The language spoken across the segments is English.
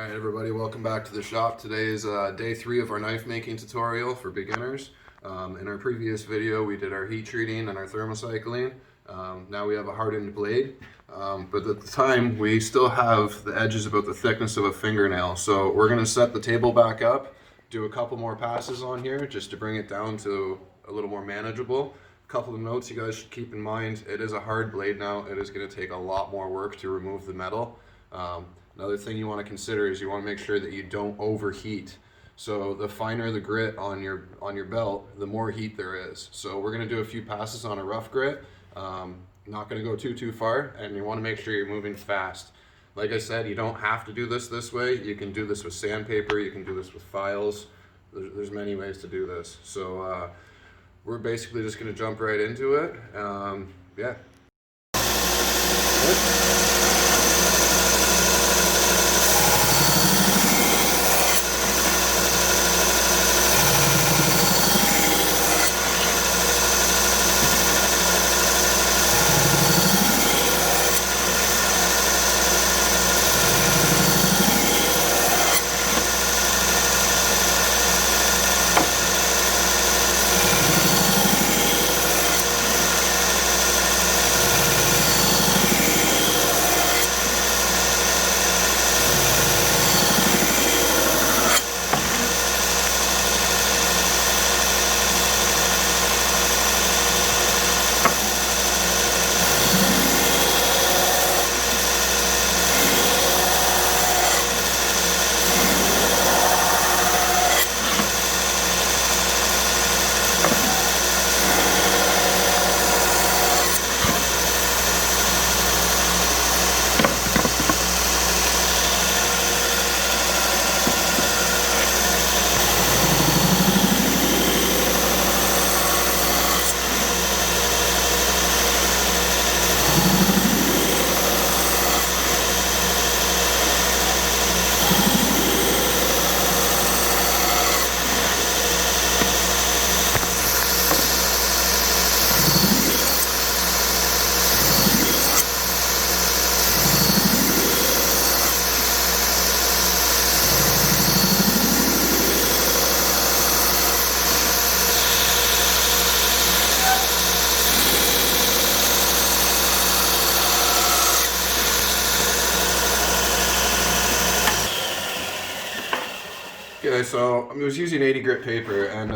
Alright everybody, welcome back to the shop. Today is day 3 of our knife making tutorial for beginners. In our previous video we did our heat treating and our thermocycling. Now we have a hardened blade, but at the time we still have the edges about the thickness of a fingernail. So we're going to set the table back up, do a couple more passes on here just to bring it down to a little more manageable. A couple of notes you guys should keep in mind: it is a hard blade now. It is going to take a lot more work to remove the metal. Another thing you want to consider is you want to make sure that you don't overheat. So the finer the grit on your belt, the more heat there is. So we're going to do a few passes on a rough grit. Not going to go too far, and you want to make sure you're moving fast. Like I said, you don't have to do this way. You can do this with sandpaper. You can do this with files. There's many ways to do this. So we're basically just going to jump right into it. Yeah. Okay, so I was using 80 grit paper, and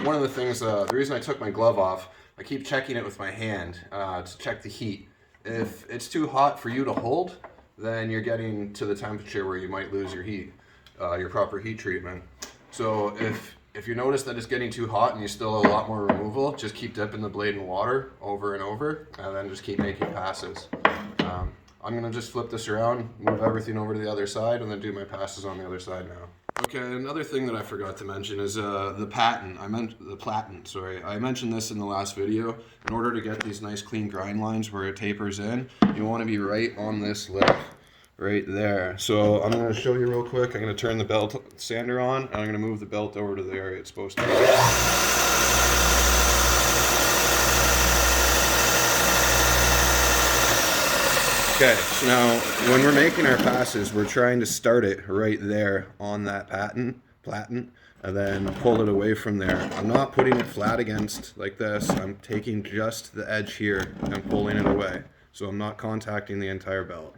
one of the things, the reason I took my glove off, I keep checking it with my hand to check the heat. If it's too hot for you to hold, then you're getting to the temperature where you might lose your heat, your proper heat treatment. So if you notice that it's getting too hot and you still have a lot more removal, just keep dipping the blade in water over and over, and then just keep making passes. I'm going to just flip this around, move everything over to the other side, and then do my passes on the other side now. Okay, another thing that I forgot to mention is the patent. I mentioned this in the last video. In order to get these nice clean grind lines where it tapers in, you want to be right on this lip, right there. So I'm going to show you real quick. I'm going to turn the belt sander on, and I'm going to move the belt over to the area it's supposed to be. Okay, so now when we're making our passes, we're trying to start it right there on that platen, and then pull it away from there. I'm not putting it flat against like this. I'm taking just the edge here and pulling it away. So I'm not contacting the entire belt.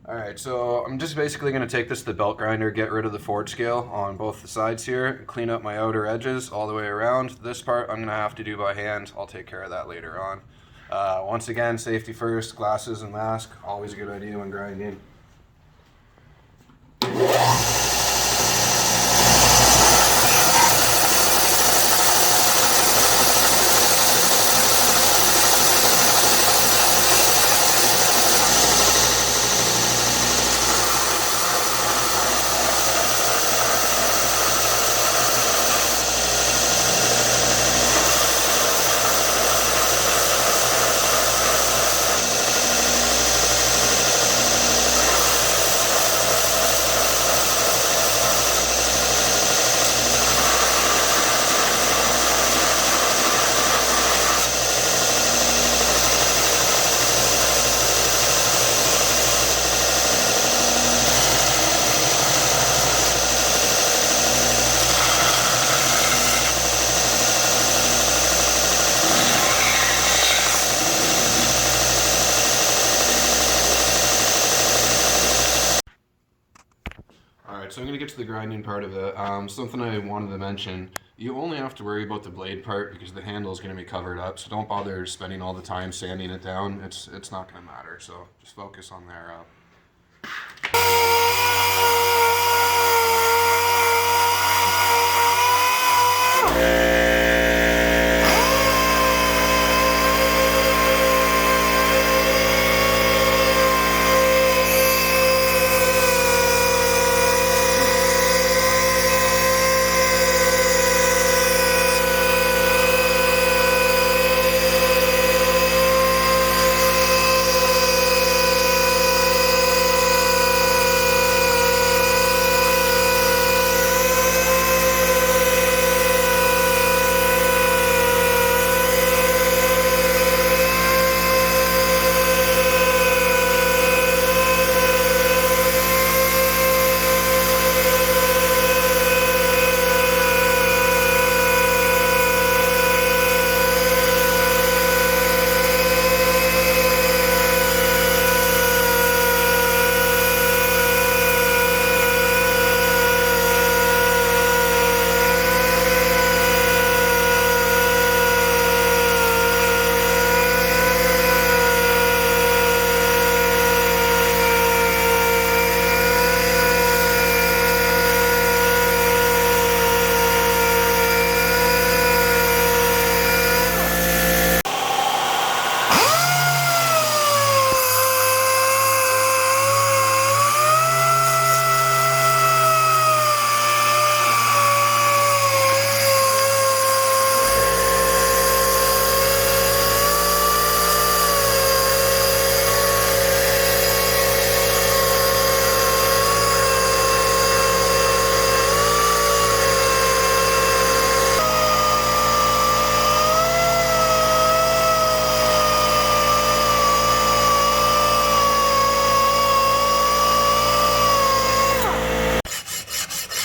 Alright, so I'm just basically going to take this to the belt grinder, get rid of the forge scale on both the sides here, clean up my outer edges all the way around. This part I'm going to have to do by hand. I'll take care of that later on. Once again, safety first, glasses and mask, always a good idea when grinding. Alright, so I'm going to get to the grinding part of it. Something I wanted to mention, you only have to worry about the blade part because the handle is going to be covered up, so don't bother spending all the time sanding it down. It's not going to matter, so just focus on there.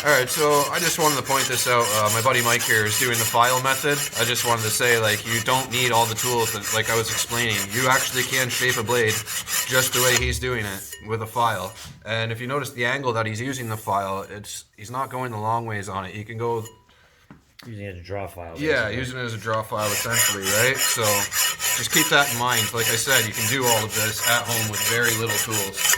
Alright, so I just wanted to point this out. My buddy Mike here is doing the file method. I just wanted to say, like, you don't need all the tools that, like I was explaining. You actually can shape a blade just the way he's doing it with a file. And if you notice the angle that he's using the file, he's not going the long ways on it. He can go... Using it as a draw file. Basically. Yeah, using it as a draw file essentially, right? So just keep that in mind. Like I said, you can do all of this at home with very little tools.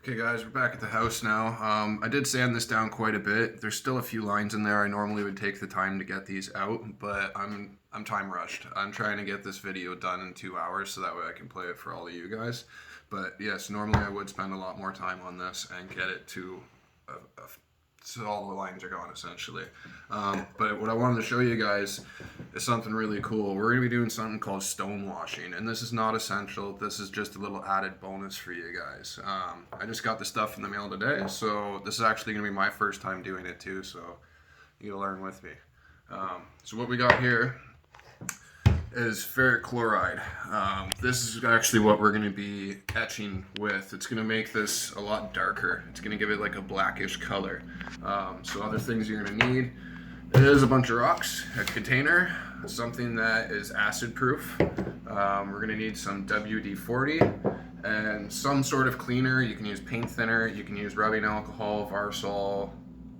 Okay guys, we're back at the house now. I did sand this down quite a bit. There's still a few lines in there. I normally would take the time to get these out, but I'm time rushed. I'm trying to get this video done in 2 hours so that way I can play it for all of you guys. But yes, normally I would spend a lot more time on this and get it to so all the lines are gone essentially. But what I wanted to show you guys is something really cool. We're going to be doing something called stone washing, and this is not essential. This is just a little added bonus for you guys. I just got the stuff in the mail today, so this is actually going to be my first time doing it too, so you'll learn with me. So what we got here is ferric chloride. This is actually what we're going to be etching with. It's going to make this a lot darker. It's going to give it like a blackish color. So other things you're going to need is a bunch of rocks, a container, something that is acid proof. We're going to need some WD-40 and some sort of cleaner. You can use paint thinner, you can use rubbing alcohol, Varsol.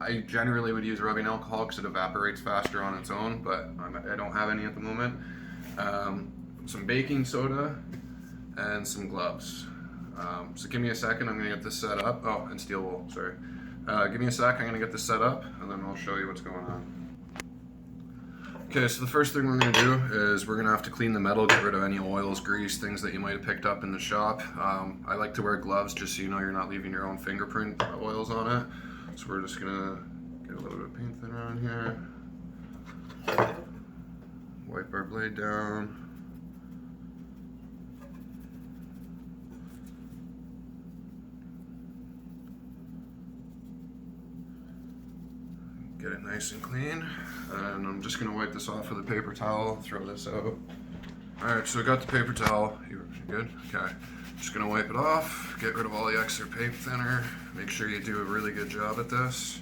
I generally would use rubbing alcohol because it evaporates faster on its own, but I don't have any at the moment. Some baking soda and some gloves. So give me a second, I'm gonna get this set up. Oh, and steel wool, sorry. Give me a sec, I'm gonna get this set up and then I'll show you what's going on. Okay, so the first thing we're gonna do is we're gonna have to clean the metal, get rid of any oils, grease, things that you might have picked up in the shop. I like to wear gloves just so you know you're not leaving your own fingerprint oils on it. So we're just gonna get a little bit of paint thinner on here. Wipe our blade down. Get it nice and clean. And I'm just gonna wipe this off with a paper towel, throw this out. Alright, so I got the paper towel. You good? Okay. Just gonna wipe it off, get rid of all the extra paint thinner, make sure you do a really good job at this.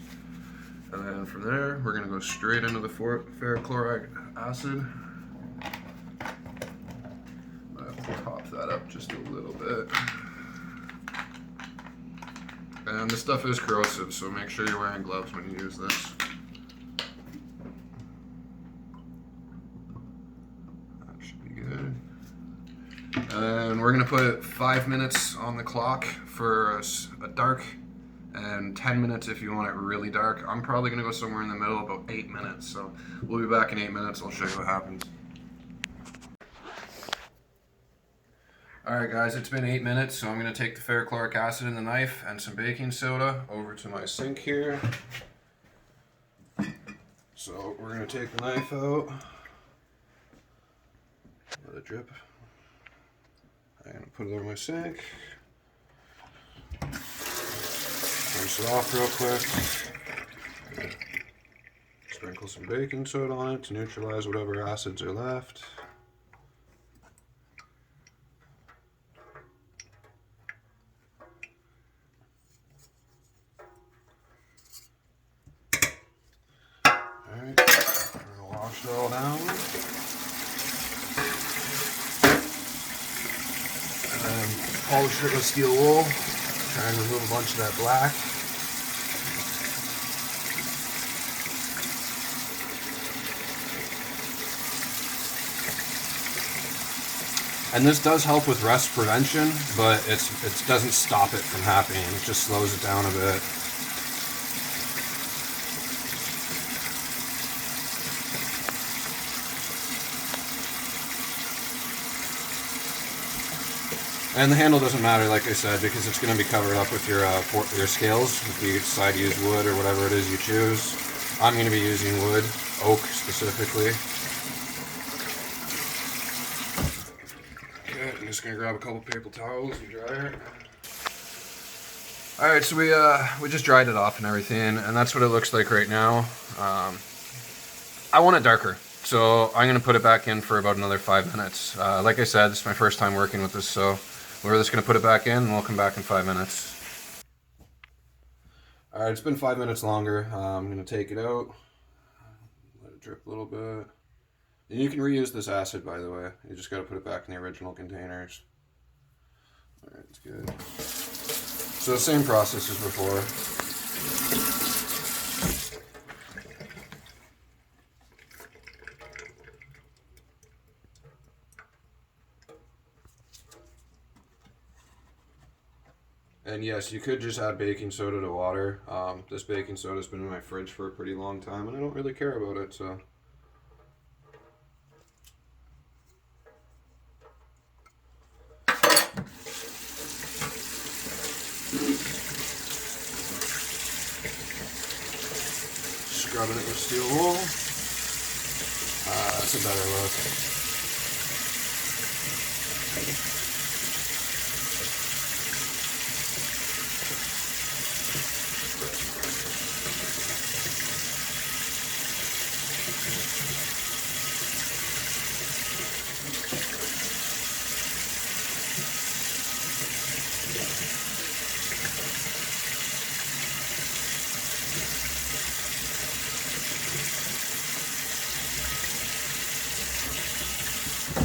And then from there, we're gonna go straight into the ferrochloric acid. I have to top that up just a little bit. And this stuff is corrosive, so make sure you're wearing gloves when you use this. That should be good. And we're gonna put 5 minutes on the clock for a dark, and 10 minutes if you want it really dark. I'm probably gonna go somewhere in the middle, about 8 minutes. So we'll be back in 8 minutes. I'll show you what happens. Alright guys, it's been 8 minutes, so I'm gonna take the ferrochloric acid and the knife and some baking soda over to my sink here. So we're gonna take the knife out, let it drip. I'm gonna put it over my sink. Rinse it off real quick. Sprinkle some baking soda on it to neutralize whatever acids are left. Alright, we're gonna wash it all down. And then polish it with steel wool. Try and remove a bunch of that black. And this does help with rust prevention, but it doesn't stop it from happening. It just slows it down a bit. And the handle doesn't matter, like I said, because it's going to be covered up with your scales. If you decide to use wood or whatever it is you choose. I'm going to be using wood, oak specifically. Okay, I'm just going to grab a couple paper towels and dry it. Alright, so we just dried it off and everything, and that's what it looks like right now. I want it darker, so I'm going to put it back in for about another 5 minutes. Like I said, this is my first time working with this, so we're just going to put it back in and we'll come back in 5 minutes. Alright, it's been 5 minutes longer. I'm going to take it out, let it drip a little bit. And you can reuse this acid, by the way. You just got to put it back in the original containers. Alright, it's good. So same process as before. And yes, you could just add baking soda to water. This baking soda's been in my fridge for a pretty long time, and I don't really care about it, so. Scrubbing it with steel wool. That's a better look.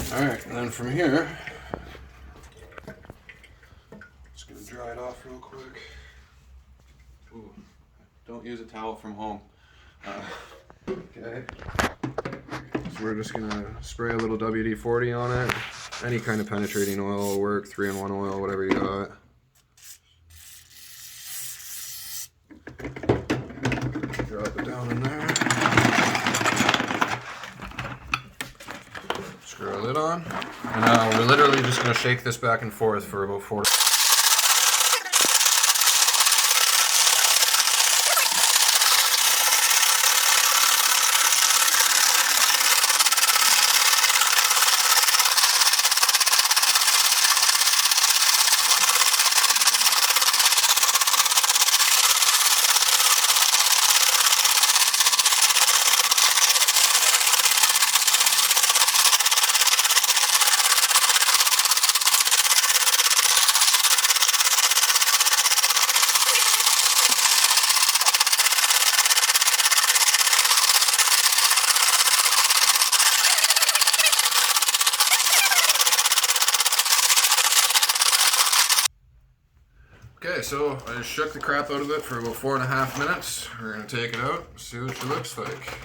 Alright, and then from here, Just gonna dry it off real quick. Ooh, don't use a towel from home. Okay. So we're just gonna spray a little WD-40 on it. Any kind of penetrating oil will work, 3-in-1 oil, whatever you got. Drop it down in there. Screw a lid on. And now we're literally just gonna shake this back and forth for about 4 to Okay, so I just shook the crap out of it for about 4.5 minutes. We're gonna take it out, see what she looks like.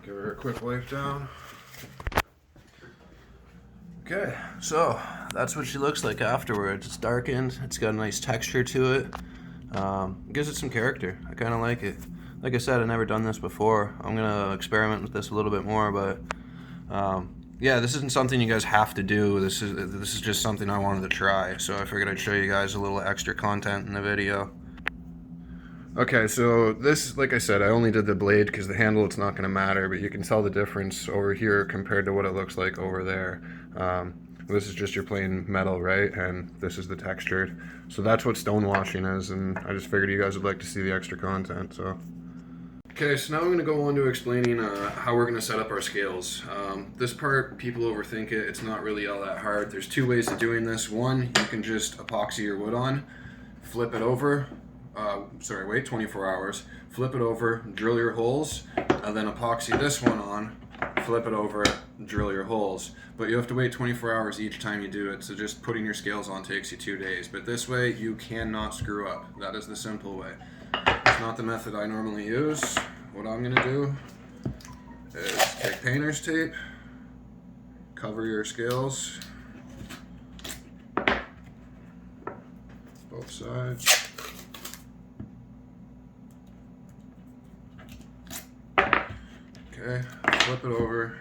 Give her a quick wipe down. Okay, so that's what she looks like afterwards. It's darkened, it's got a nice texture to it. Gives it some character. I kind of like it. Like I said, I've never done this before. I'm gonna experiment with this a little bit more, but yeah, this isn't something you guys have to do. This is just something I wanted to try, so I figured I'd show you guys a little extra content in the video. Okay, so this, like I said, I only did the blade because the handle, it's not going to matter, but you can tell the difference over here compared to what it looks like over there. This is just your plain metal, right? And this is the textured. So that's what stonewashing is, and I just figured you guys would like to see the extra content, so. Okay, so now I'm going to go on to explaining how we're going to set up our scales. This part, people overthink it. It's not really all that hard. There's 2 ways of doing this. One, you can just epoxy your wood on, flip it over, wait 24 hours, flip it over, drill your holes, and then epoxy this one on, flip it over, drill your holes. But you have to wait 24 hours each time you do it, so just putting your scales on takes you 2 days. But this way, you cannot screw up. That is the simple way. It's not the method I normally use. What I'm going to do is take painter's tape, cover your scales, both sides. Okay, flip it over.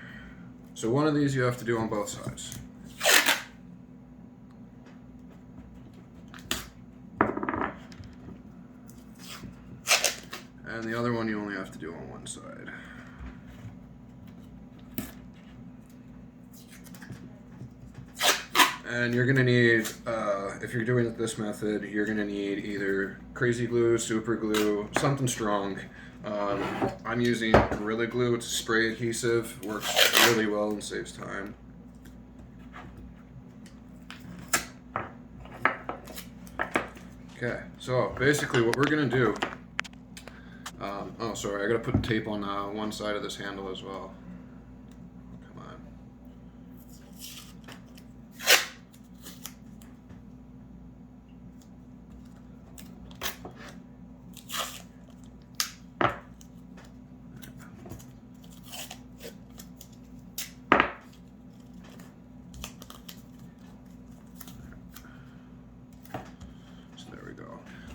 So one of these you have to do on both sides. And the other one you only have to do on one side. And you're gonna need, if you're doing it this method, you're gonna need either crazy glue, super glue, something strong. I'm using Gorilla Glue. It's a spray adhesive, works really well and saves time. Okay, so basically what we're gonna do, oh sorry, I gotta put tape on one side of this handle as well. Come on.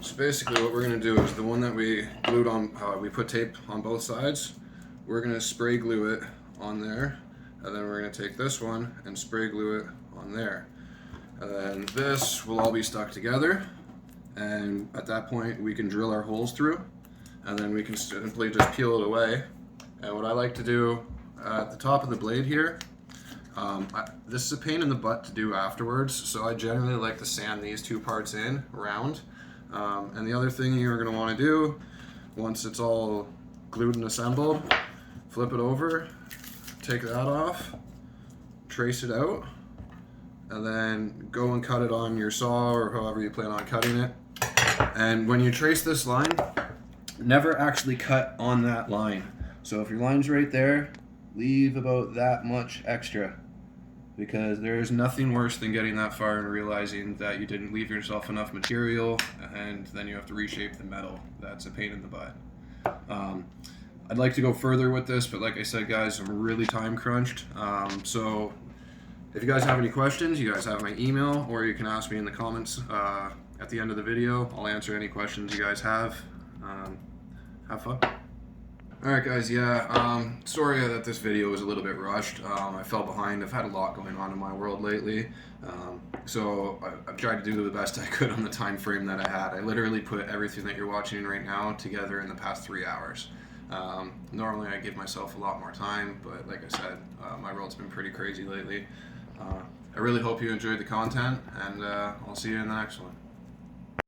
So basically what we're going to do is the one that we glued on, we put tape on both sides, we're going to spray glue it on there, and then we're going to take this one and spray glue it on there. And then this will all be stuck together, and at that point we can drill our holes through, and then we can simply just peel it away. And what I like to do at the top of the blade here, this is a pain in the butt to do afterwards, so I generally like to sand these 2 parts in round. And the other thing you're going to want to do, once it's all glued and assembled, flip it over, take that off, trace it out, and then go and cut it on your saw or however you plan on cutting it. And when you trace this line, never actually cut on that line. So if your line's right there, leave about that much extra. because there is nothing worse than getting that far and realizing that you didn't leave yourself enough material and then you have to reshape the metal. That's a pain in the butt. I'd like to go further with this, but like I said, guys, I'm really time crunched. So if you guys have any questions, you guys have my email, or you can ask me in the comments at the end of the video. I'll answer any questions you guys have. Have fun. Alright guys, sorry that this video was a little bit rushed. I fell behind. I've had a lot going on in my world lately. So I've tried to do the best I could on the time frame that I had. I literally put everything that you're watching right now together in the past 3 hours. Normally I give myself a lot more time, but like I said, my world's been pretty crazy lately. I really hope you enjoyed the content, and I'll see you in the next one.